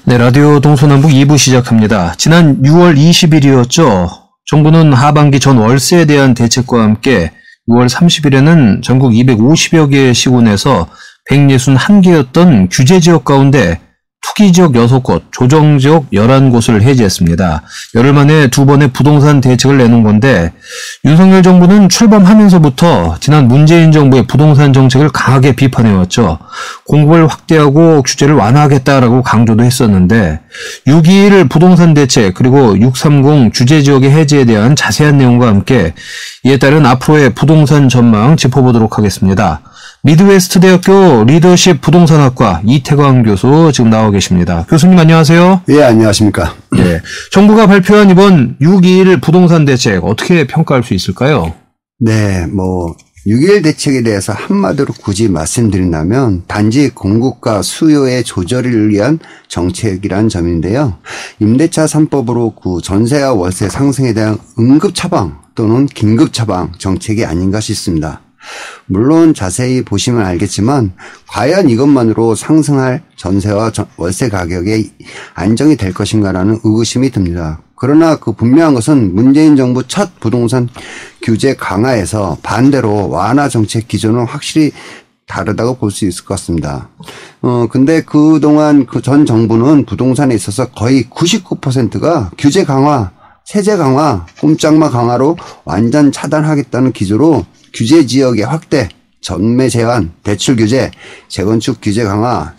네, 라디오 동서남북 2부 시작합니다. 지난 6월 20일이었죠. 정부는 하반기 전 월세에 대한 대책과 함께 6월 30일에는 전국 250여 개의 시군에서 161개였던 규제지역 가운데 투기지역 6곳, 조정지역 11곳을 해제했습니다. 열흘 만에 두 번의 부동산 대책을 내놓은 건데 윤석열 정부는 출범하면서부터 지난 문재인 정부의 부동산 정책을 강하게 비판해왔죠. 공급을 확대하고 규제를 완화하겠다라고 강조도 했었는데 6.21 부동산 대책 그리고 630 규제지역의 해제에 대한 자세한 내용과 함께 이에 따른 앞으로의 부동산 전망 짚어보도록 하겠습니다. 미드웨스트 대학교 리더십 부동산학과 이태광 교수 지금 나와 계십니다. 교수님 안녕하세요. 예, 안녕하십니까. 예, 정부가 발표한 이번 6.21 부동산 대책 어떻게 평가할 수 있을까요? 네, 6.21 대책에 대해서 한마디로 굳이 말씀드린다면 단지 공급과 수요의 조절을 위한 정책이라는 점인데요. 임대차 3법으로 그 전세와 월세 상승에 대한 응급 처방 또는 긴급 처방 정책이 아닌가 싶습니다. 물론 자세히 보시면 알겠지만 과연 이것만으로 상승할 전세와 월세 가격이 안정이 될 것인가라는 의구심이 듭니다. 그러나 그 분명한 것은 문재인 정부 첫 부동산 규제 강화에서 반대로 완화 정책 기조는 확실히 다르다고 볼 수 있을 것 같습니다. 근데 그동안 그 전 정부는 부동산에 있어서 거의 99%가 규제 강화, 세제 강화, 꼼짝마 강화로 완전 차단하겠다는 기조로 규제 지역의 확대, 전매 제한, 대출 규제, 재건축 규제 강화,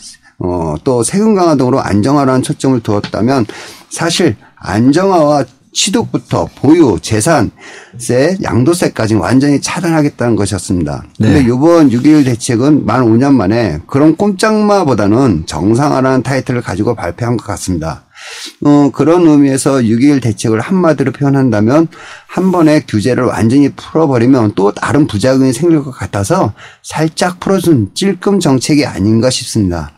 또 세금 강화 등으로 안정화라는 초점을 두었다면 사실 안정화와 취득부터 보유, 재산세, 양도세까지 완전히 차단하겠다는 것이었습니다. 그런데 이번 6.21 대책은 만 5년 만에 그런 꼼짝마보다는 정상화라는 타이틀을 가지고 발표한 것 같습니다. 그런 의미에서 6.21 대책을 한마디로 표현한다면 한 번에 규제를 완전히 풀어버리면 또 다른 부작용이 생길 것 같아서 살짝 풀어준 찔끔 정책이 아닌가 싶습니다.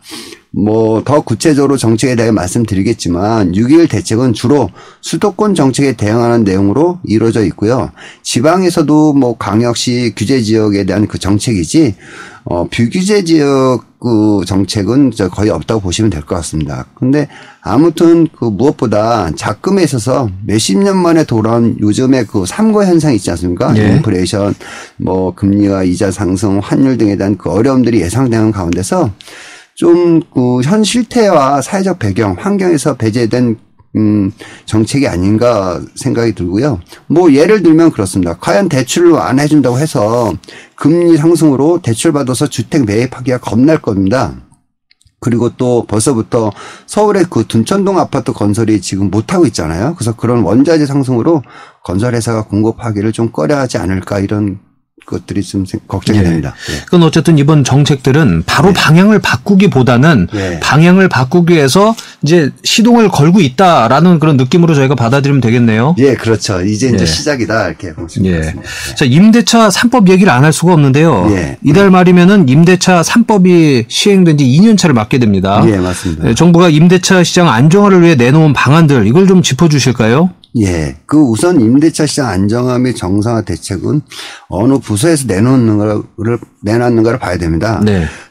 더 구체적으로 정책에 대해 말씀드리겠지만 6.21 대책은 주로 수도권 정책에 대응하는 내용으로 이루어져 있고요. 지방에서도 광역시 규제 지역에 대한 그 정책이지 비규제 지역 그 정책은 거의 없다고 보시면 될 것 같습니다. 근데 아무튼 그 무엇보다 작금에 있어서 몇십 년 만에 돌아온 요즘의 그 삼고 현상이 있지 않습니까? 네. 인플레이션, 금리와 이자 상승, 환율 등에 대한 그 어려움들이 예상되는 가운데서 좀 그 현 실태와 사회적 배경, 환경에서 배제된 정책이 아닌가 생각이 들고요. 예를 들면 그렇습니다. 과연 대출을 완화해 준다고 해서 금리 상승으로 대출 받아서 주택 매입하기가 겁날 겁니다. 그리고 또 벌써부터 서울의 그 둔천동 아파트 건설이 지금 못하고 있잖아요. 그래서 그런 원자재 상승으로 건설회사가 공급하기를 좀 꺼려하지 않을까 이런 것들이 좀 걱정이 됩니다. 그건 어쨌든 이번 정책들은 바로 방향을 바꾸기보다는 방향을 바꾸기 위해서 이제 시동을 걸고 있다라는 그런 느낌으로 저희가 받아들이면 되겠네요. 예, 그렇죠. 이제 시작이다 이렇게 보시면 되겠습니다. 자, 임대차 3법 얘기를 안 할 수가 없는데요. 이달 말이면은 임대차 3법이 시행된 지 2년 차를 맞게 됩니다. 예, 맞습니다. 정부가 임대차 시장 안정화를 위해 내놓은 방안들 이걸 좀 짚어주실까요? 예. 우선 임대차 시장 안정화 및 정상화 대책은 어느 부서에서 내놨는가를 봐야 됩니다.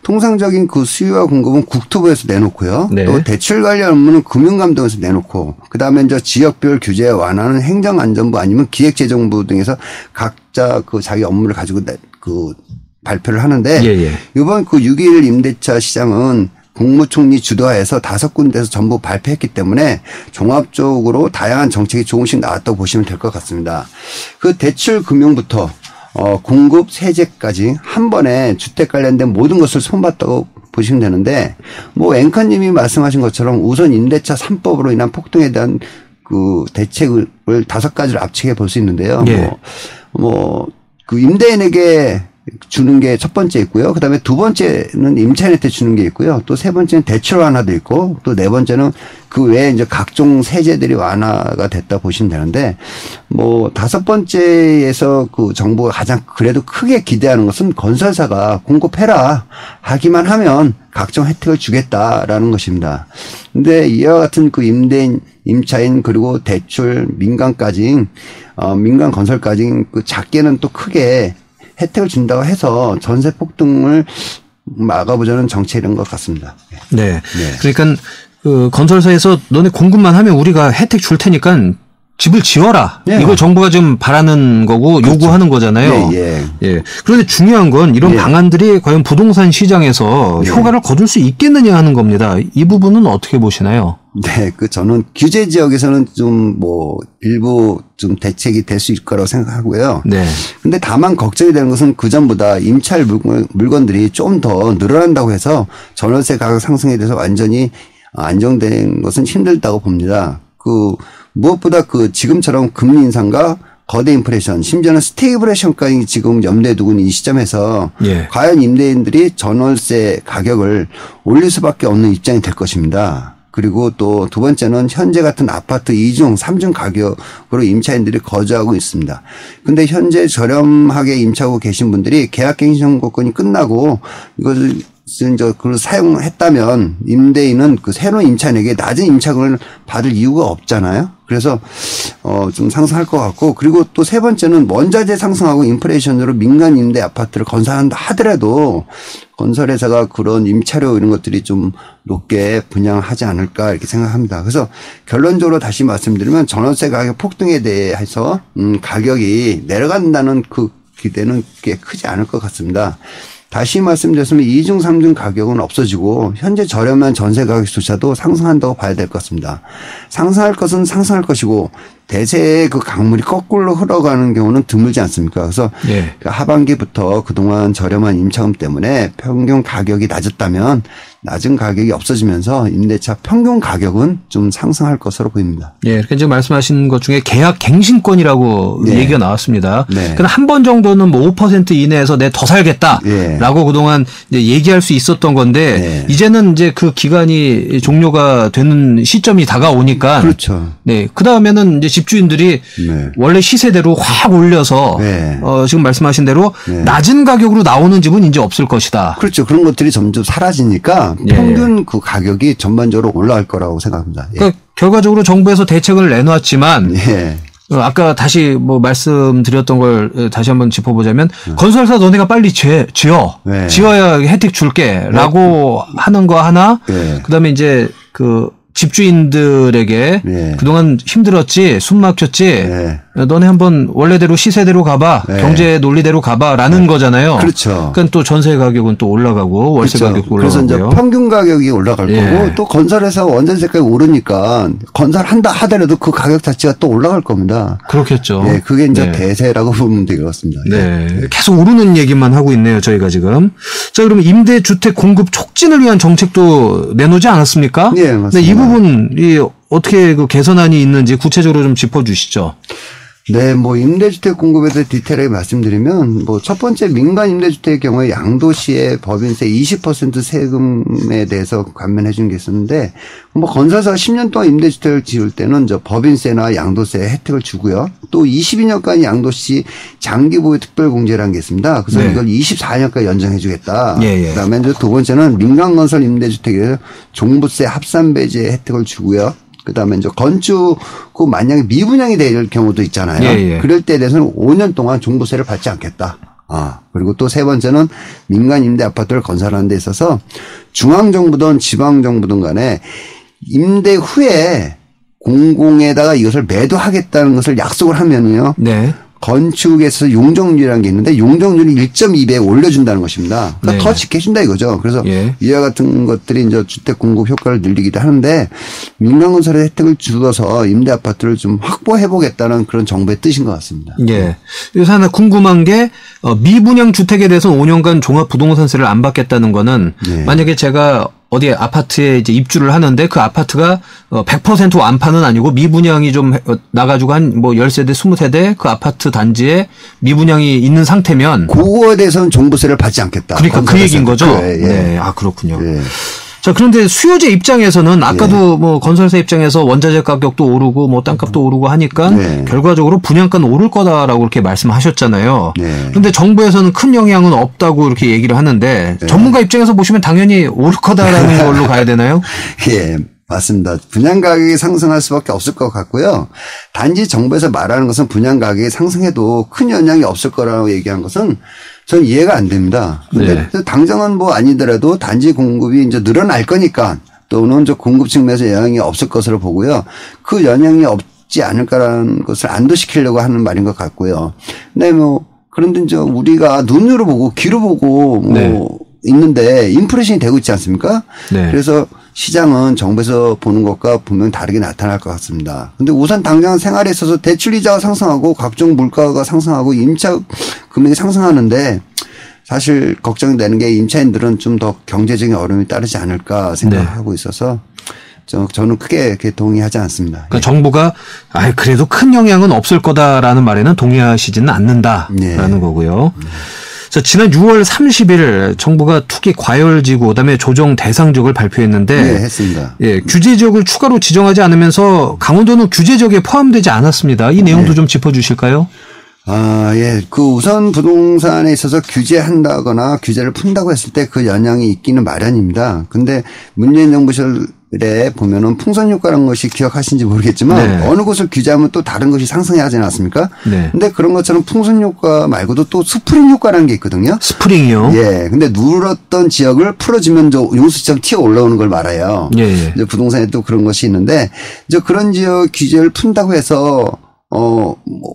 통상적인 그 수요와 공급은 국토부에서 내놓고요. 또 대출 관련 업무는 금융감독에서 내놓고, 그 다음에 이제 지역별 규제 완화는 행정안전부 아니면 기획재정부 등에서 각자 그 자기 업무를 가지고 발표를 하는데, 이번 6.21 임대차 시장은 국무총리 주도하에서 5군데에서 전부 발표했기 때문에 종합적으로 다양한 정책이 조금씩 나왔다고 보시면 될 것 같습니다. 그 대출 금융부터 공급 세제까지 한 번에 주택 관련된 모든 것을 손봤다고 보시면 되는데 앵커님이 말씀하신 것처럼 우선 임대차 3법으로 인한 폭등에 대한 그 대책을 5가지를 압축해 볼 수 있는데요. 그 임대인에게 주는 게 첫 번째 있고요. 그다음에 두 번째는 임차인한테 주는 게 있고요. 또 세 번째는 대출 완화도 있고 또 네 번째는 그 외에 이제 각종 세제들이 완화가 됐다 보시면 되는데 5번째에서 그 정부가 가장 그래도 크게 기대하는 것은 건설사가 공급해라 하기만 하면 각종 혜택을 주겠다라는 것입니다. 근데 이와 같은 그 임대인, 임차인 그리고 대출, 민간까지 민간 건설까지 그 작게는 또 크게 혜택을 준다고 해서 전세 폭등을 막아보자는 정책인 것 같습니다. 네. 그러니까 그 건설사에서 너네 공급만 하면 우리가 혜택 줄 테니까 집을 지어라. 예. 이걸 정부가 지금 바라는 거고 그렇죠. 요구하는 거잖아요. 예. 그런데 중요한 건 이런 방안들이 과연 부동산 시장에서 효과를 거둘 수 있겠느냐 하는 겁니다. 이 부분은 어떻게 보시나요? 네, 저는 규제 지역에서는 좀 일부 좀 대책이 될 수 있을 거라고 생각하고요. 네. 근데 다만 걱정이 되는 것은 그전보다 임차할 물건들이 좀 더 늘어난다고 해서 전월세 가격 상승에 대해서 완전히 안정된 것은 힘들다고 봅니다. 무엇보다 지금처럼 금리 인상과 거대 인플레이션, 심지어는 스태그플레이션까지 지금 염두에 두고 있는 이 시점에서 과연 임대인들이 전월세 가격을 올릴 수밖에 없는 입장이 될 것입니다. 그리고 또 두 번째는 현재 같은 아파트 2중, 3중 가격으로 임차인들이 거주하고 있습니다. 근데 현재 저렴하게 임차하고 계신 분들이 계약갱신 청구권이 끝나고 이것을 그걸 사용했다면 임대인은 새로운 임차인에게 낮은 임차금을 받을 이유가 없잖아요. 그래서 좀 상승할 것 같고, 그리고 또 세 번째는 원자재 상승하고 인플레이션으로 민간 임대 아파트를 건설한다 하더라도 건설회사가 그런 임차료 이런 것들이 좀 높게 분양하지 않을까 이렇게 생각합니다. 그래서 결론적으로 다시 말씀드리면 전월세 가격 폭등에 대해서 가격이 내려간다는 그 기대는 꽤 크지 않을 것 같습니다. 다시 말씀드렸으면 2중, 3중 가격은 없어지고 현재 저렴한 전세 가격조차도 상승한다고 봐야 될 것 같습니다. 상승할 것은 상승할 것이고 대세의 강물이 거꾸로 흘러가는 경우는 드물지 않습니까? 그래서 하반기부터 그동안 저렴한 임차금 때문에 평균 가격이 낮았다면 낮은 가격이 없어지면서 임대차 평균 가격은 좀 상승할 것으로 보입니다. 그러니까 지금 말씀하신 것 중에 계약 갱신권이라고 얘기가 나왔습니다. 그러니까 한 번 정도는 5% 이내에서 내 더 살겠다라고 그동안 이제 얘기할 수 있었던 건데 이제는 이제 그 기간이 종료가 되는 시점이 다가오니까 그렇죠. 그 다음에는 이제 집주인들이 원래 시세대로 확 올려서 지금 말씀하신 대로 낮은 가격으로 나오는 집은 이제 없을 것이다. 그렇죠. 그런 것들이 점점 사라지니까 평균 그 가격이 전반적으로 올라갈 거라고 생각합니다. 그러니까 결과적으로 정부에서 대책을 내놨지만 아까 다시 말씀드렸던 걸 다시 한번 짚어보자면 건설사 너네가 빨리 지어야 혜택 줄게라고 하는 거 하나 그다음에 이제 집주인들에게 그동안 힘들었지, 숨 막혔지, 너네 한번 원래대로 시세대로 가봐, 경제 논리대로 가봐라는 거잖아요. 그렇죠. 그러니까 또 전세 가격은 또 올라가고 월세 가격도 올라가고요. 그래서 이제 평균 가격이 올라갈 거고 또 건설회사 원전세까지 오르니까 건설한다 하더라도 그 가격 자체가 또 올라갈 겁니다. 그렇겠죠. 그게 이제 대세라고 보면 되겠습니다. 계속 오르는 얘기만 하고 있네요, 저희가 지금. 자, 그러면 임대주택 공급 촉진을 위한 정책도 내놓지 않았습니까? 맞습니다. 이 부분이 어떻게 개선안이 있는지 구체적으로 좀 짚어주시죠. 임대주택 공급에 대해 디테일하게 말씀드리면, 첫 번째 민간 임대주택의 경우에 양도시의 법인세 20% 세금에 대해서 감면해 준 게 있었는데, 건설사가 10년 동안 임대주택을 지을 때는 법인세나 양도세 혜택을 주고요. 또 22년간 양도시 장기보유 특별공제라는 게 있습니다. 그래서 이걸 24년까지 연장해 주겠다. 그다음에 이제 두 번째는 민간건설 임대주택에 종부세 합산배제 혜택을 주고요. 그다음에 이제 건축 만약에 미분양이 될 경우도 있잖아요. 그럴 때에 대해서는 5년 동안 종부세를 받지 않겠다. 그리고 또 세 번째는 민간 임대 아파트를 건설하는 데 있어서 중앙정부든 지방정부든 간에 임대 후에 공공에다가 이것을 매도하겠다는 것을 약속을 하면은요. 건축에서 용적률이라는 게 있는데 용적률이 1.2배 올려준다는 것입니다. 그러니까 더 지켜준다 이거죠. 그래서 이와 같은 것들이 이제 주택 공급 효과를 늘리기도 하는데 민간건설의 혜택을 주어서 임대 아파트를 좀 확보해보겠다는 그런 정부의 뜻인 것 같습니다. 여기서 하나 궁금한 게 미분양 주택에 대해서 5년간 종합부동산세를 안 받겠다는 거는 만약에 제가 어디에 아파트에 이제 입주를 하는데 그 아파트가 100% 완파는 아니고 미분양이 좀 나가지고 한 10세대, 20세대 그 아파트 단지에 미분양이 있는 상태면 그거에 대해서는 종부세를 받지 않겠다. 그러니까 그 얘기인 거죠? 그렇군요. 자, 그런데 수요자 입장에서는 아까도 건설사 입장에서 원자재 가격도 오르고 땅값도 오르고 하니까 결과적으로 분양가는 오를 거다라고 이렇게 말씀하셨잖아요. 그런데 정부에서는 큰 영향은 없다고 이렇게 얘기를 하는데 전문가 입장에서 보시면 당연히 오를 거다라는 걸로 가야 되나요? 맞습니다. 분양 가격이 상승할 수밖에 없을 것 같고요. 단지 정부에서 말하는 것은 분양 가격이 상승해도 큰 영향이 없을 거라고 얘기한 것은 전 이해가 안 됩니다. 근데 당장은 아니더라도 단지 공급이 이제 늘어날 거니까 또는 저 공급 측면에서 영향이 없을 것으로 보고요. 그 영향이 없지 않을까라는 것을 안도시키려고 하는 말인 것 같고요. 근데 뭐 그런데 이제 우리가 눈으로 보고 귀로 보고 뭐 네. 있는데 인플레이션이 되고 있지 않습니까? 네. 그래서 시장은 정부에서 보는 것과 분명히 다르게 나타날 것 같습니다. 근데 우선 당장 생활에 있어서 대출 이자가 상승하고 각종 물가가 상승하고 임차 금액이 상승하는데 사실 걱정되는 게 임차인들은 좀 더 경제적인 어려움이 따르지 않을까 생각하고 있어서 저는 크게 이렇게 동의하지 않습니다. 그러니까 정부가 그래도 큰 영향은 없을 거다라는 말에는 동의하시지는 않는다라는 거고요. 자, 지난 6월 30일 정부가 투기 과열지구 그다음에 조정 대상 지역을 발표했는데 네, 했습니다. 예, 규제 지역을 추가로 지정하지 않으면서 강원도는 규제 지역에 포함되지 않았습니다. 이 내용도 좀 짚어 주실까요? 예. 그 우선 부동산에 있어서 규제한다거나 규제를 푼다고 했을 때 그 영향이 있기는 마련입니다. 근데 문재인 정부 시절에 보면은 풍선 효과라는 것이 기억하시는지 모르겠지만 어느 곳을 규제하면 또 다른 것이 상승해야 하지 않습니까? 네. 근데 그런 것처럼 풍선 효과 말고도 또 스프링 효과라는 게 있거든요. 스프링이요? 예. 근데 누렇던 지역을 풀어주면 용수처럼 튀어 올라오는 걸 말아요. 예. 이제 부동산에 또 그런 것이 있는데 이제 그런 지역 규제를 푼다고 해서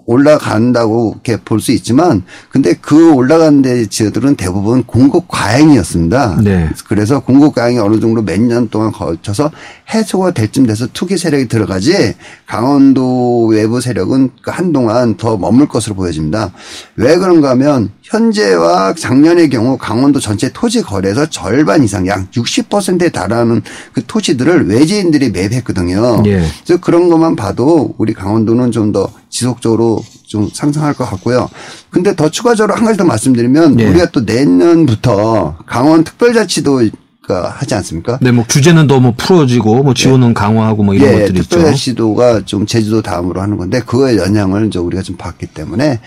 올라간다고 이렇게 볼 수 있지만, 근데 그 올라간 데 지역들은 대부분 공급 과잉이었습니다. 네. 그래서 공급 과잉이 어느 정도 몇 년 동안 거쳐서 해소가 될 쯤 돼서 투기 세력이 들어가지, 강원도 외부 세력은 한동안 더 머물 것으로 보여집니다. 왜 그런가 하면, 현재와 작년의 경우 강원도 전체 토지 거래에서 절반 이상, 약 60%에 달하는 그 토지들을 외지인들이 매입했거든요. 예. 그래서 그런 것만 봐도 우리 강원도는 좀 더 지속적으로 좀 상승할 것 같고요. 근데 더 추가적으로 한 가지 더 말씀드리면 우리가 또 내년부터 강원 특별자치도가 하지 않습니까? 네, 뭐 규제는 더 뭐 풀어지고 뭐 지원은 강화하고 뭐 이런 것들이 있죠. 특별자치도가 좀 제주도 다음으로 하는 건데 그거의 영향을 이제 우리가 좀 받기 때문에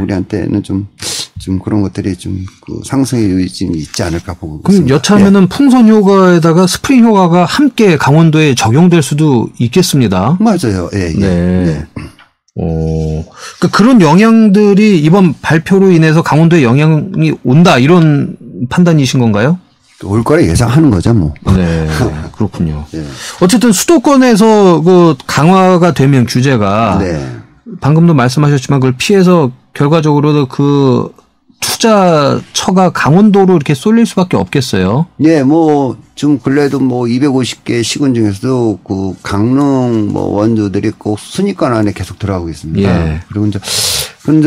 우리한테는 좀 그런 것들이 좀 그 상승의 요인이 있지 않을까 보고 그럼 있습니다. 여차하면은 풍선 효과에다가 스프링 효과가 함께 강원도에 적용될 수도 있겠습니다. 맞아요. 예. 네. 그러니까 그런 영향들이 이번 발표로 인해서 강원도에 영향이 온다 이런 판단이신 건가요? 올 거라 예상하는 거죠, 뭐. 네, 그렇군요. 어쨌든 수도권에서 그 강화가 되면 규제가 방금도 말씀하셨지만 그걸 피해서 결과적으로도 그 투자처가 강원도로 이렇게 쏠릴 수밖에 없겠어요. 네, 뭐 좀 근래에도 뭐 250개 시군 중에서도 그 강릉 뭐 원주들이 꼭 순위권 안에 계속 들어가고 있습니다. 그리고 이제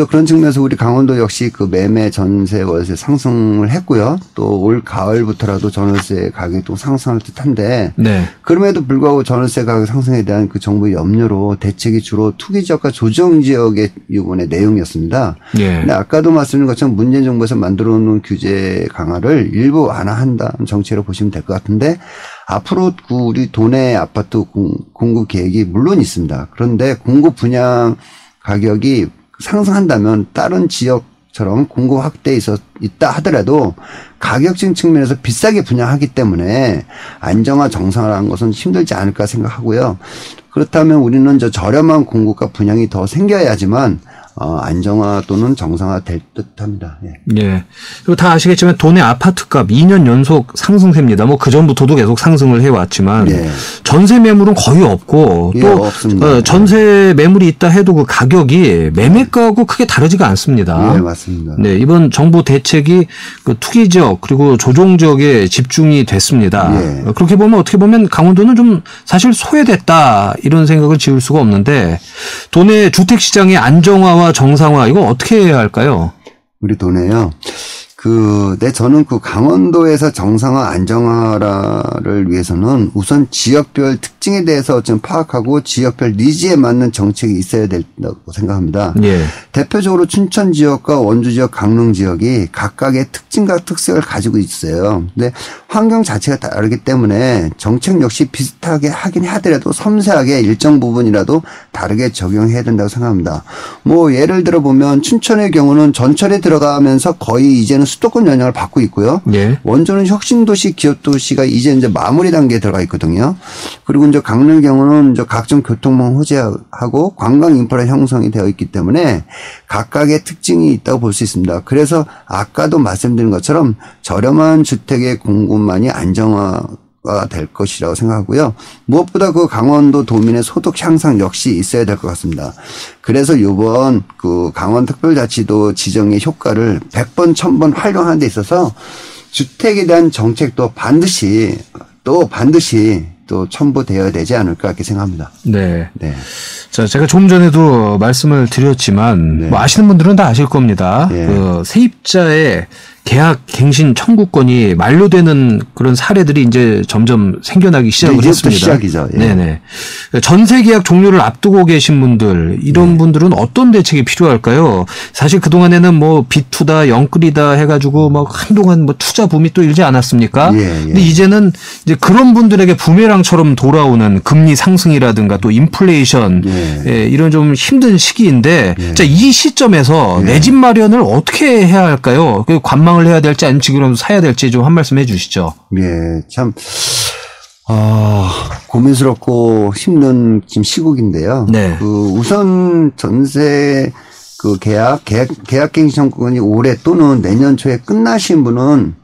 그런 측면에서 우리 강원도 역시 그 매매 전세 월세 상승을 했고요. 또 올 가을부터라도 전월세 가격이 또 상승할 듯한데 그럼에도 불구하고 전월세 가격 상승에 대한 그 정부의 염려로 대책이 주로 투기 지역과 조정 지역의 이번의 내용이었습니다. 근데 아까도 말씀드린 것처럼 문재인 정부에서 만들어 놓은 규제 강화를 일부 완화한다는 정책으로 보시면 될 것 같은데 앞으로 우리 도내 아파트 공급 계획이 물론 있습니다. 그런데 공급 분양 가격이 상승한다면 다른 지역처럼 공급 확대에 있다 하더라도 가격적 측면에서 비싸게 분양하기 때문에 안정화 정상화라는 것은 힘들지 않을까 생각하고요. 그렇다면 우리는 저렴한 공급과 분양이 더 생겨야지만 안정화 또는 정상화 될 듯합니다. 그리고 다 아시겠지만 도내 아파트값 2년 연속 상승세입니다. 뭐 그 전부터도 계속 상승을 해왔지만 전세 매물은 거의 없고 또 없습니다. 전세 매물이 있다 해도 그 가격이 매매가하고 크게 다르지가 않습니다. 네, 맞습니다. 네, 이번 정부 대책이 그 투기 지역 그리고 조정 지역에 집중이 됐습니다. 그렇게 보면 어떻게 보면 강원도는 좀 사실 소외됐다 이런 생각을 지울 수가 없는데 도내 주택 시장의 안정화와 정상화 이거 어떻게 해야 할까요? 우리 도내요. 저는 그 강원도에서 정상화 안정화를 위해서는 우선 지역별 특징에 대해서 좀 파악하고 지역별 니즈에 맞는 정책이 있어야 된다고 생각합니다. 대표적으로 춘천 지역과 원주 지역, 강릉 지역이 각각의 특징과 특색을 가지고 있어요. 근데 환경 자체가 다르기 때문에 정책 역시 비슷하게 하긴 하더라도 섬세하게 일정 부분이라도 다르게 적용해야 된다고 생각합니다. 뭐 예를 들어 보면 춘천의 경우는 전철에 들어가면서 거의 이제는 수도권 영향을 받고 있고요. 원주는 혁신도시, 기업도시가 이제 마무리 단계에 들어가 있거든요. 그리고 이제 강릉의 경우는 각종 교통망 호재하고 관광 인프라 형성이 되어 있기 때문에 각각의 특징이 있다고 볼 수 있습니다. 그래서 아까도 말씀드린 것처럼 저렴한 주택의 공급만이 안정화 효과가 될 것이라고 생각하고요. 무엇보다 그 강원도 도민의 소득 향상 역시 있어야 될 것 같습니다. 그래서 이번 그 강원특별자치도 지정의 효과를 100번, 1000번 활용하는 데 있어서 주택에 대한 정책도 반드시 또 첨부되어야 되지 않을까 이렇게 생각합니다. 네. 네. 자, 제가 조금 전에도 말씀을 드렸지만, 네. 뭐 아시는 분들은 다 아실 겁니다. 네. 그 세입자의 계약 갱신 청구권이 만료되는 그런 사례들이 이제 점점 생겨나기 시작을 이제부터 했습니다. 시작이죠. 예. 네네. 전세 계약 종료를 앞두고 계신 분들, 이런 분들은 어떤 대책이 필요할까요? 사실 그동안에는 뭐 비투다, 영끌이다 해가지고 막 한동안 뭐 투자 붐이 또 일지 않았습니까? 근데 이제는 이제 그런 분들에게 부메랑처럼 돌아오는 금리 상승이라든가 또 인플레이션, 예, 이런 좀 힘든 시기인데, 자, 이 시점에서 내 집 마련을 어떻게 해야 할까요? 그 관망을 해야 될지 아니면 지금 사야 될지 좀 한 말씀 해 주시죠. 예, 참, 고민스럽고 힘든 지금 시국인데요. 네. 우선 전세 계약갱신 청구권이 올해 또는 내년 초에 끝나신 분은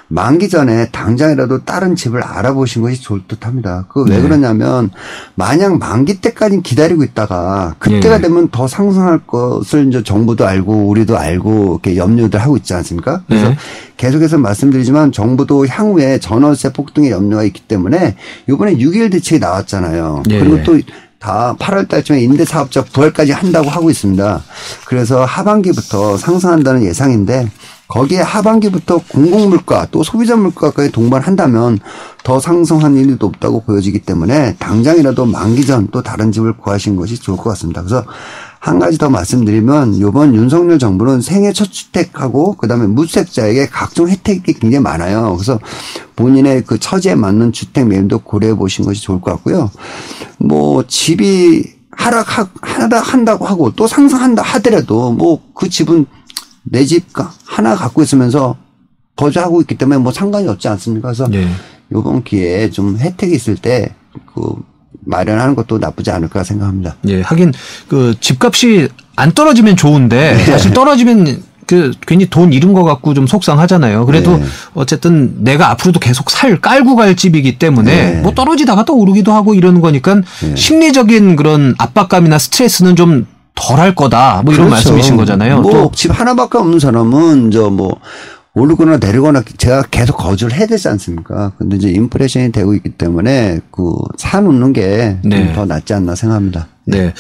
만기 전에 당장이라도 다른 집을 알아보신 것이 좋을 듯 합니다. 왜 그러냐면, 만약 만기 때까지 기다리고 있다가, 그때가 되면 더 상승할 것을 이제 정부도 알고, 우리도 알고, 이렇게 염려들 하고 있지 않습니까? 그래서 계속해서 말씀드리지만, 정부도 향후에 전월세 폭등의 염려가 있기 때문에, 이번에 6.1 대책이 나왔잖아요. 그리고 또, 다 8월 달쯤에 임대사업자 부활까지 한다고 하고 있습니다. 그래서 하반기부터 상승한다는 예상인데 거기에 하반기부터 공공물가 또 소비자 물가까지 동반한다면 더 상승한 일이 높다고 보여지기 때문에 당장이라도 만기 전 또 다른 집을 구하신 것이 좋을 것 같습니다. 그래서 한 가지 더 말씀드리면 이번 윤석열 정부는 생애 첫 주택하고 그다음에 무주택자에게 각종 혜택이 굉장히 많아요. 그래서 본인의 그 처지에 맞는 주택 매입도 고려해 보신 것이 좋을 것 같고요. 뭐 집이 한다고 하고 또 상승한다 하더라도 뭐 그 집은 내 집 하나 갖고 있으면서 거주하고 있기 때문에 뭐 상관이 없지 않습니까? 그래서 이번 기회에 좀 혜택이 있을 때 마련하는 것도 나쁘지 않을까 생각합니다. 예, 하긴 그 집값이 안 떨어지면 좋은데 사실 떨어지면 괜히 돈 잃은 것 같고 좀 속상하잖아요. 그래도 어쨌든 내가 앞으로도 계속 깔고 갈 집이기 때문에 뭐 떨어지다가 또 오르기도 하고 이러는 거니까 심리적인 그런 압박감이나 스트레스는 좀 덜할 거다. 뭐 이런 말씀이신 거잖아요. 뭐 집 하나밖에 없는 사람은 오르거나 내리거나 제가 계속 거주를 해야 되지 않습니까? 근데 이제 인플레이션이 되고 있기 때문에 사놓는 게 좀 더 낫지 않나 생각합니다. 네.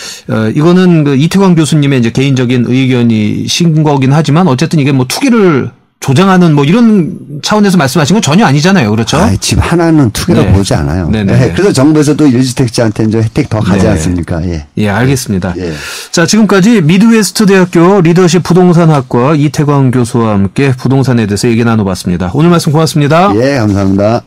이거는 이태광 교수님의 이제 개인적인 의견이신 거긴 하지만 어쨌든 이게 뭐 투기를 조장하는 뭐 이런 차원에서 말씀하신 건 전혀 아니잖아요. 그렇죠? 집 하나는 투기로 보지 않아요. 그래서 정부에서도 1주택자한테 이제 혜택 더 가지 않습니까? 예, 알겠습니다. 자, 지금까지 미드웨스트 대학교 리더십 부동산학과 이태광 교수와 함께 부동산에 대해서 얘기 나눠봤습니다. 오늘 말씀 고맙습니다. 예, 감사합니다.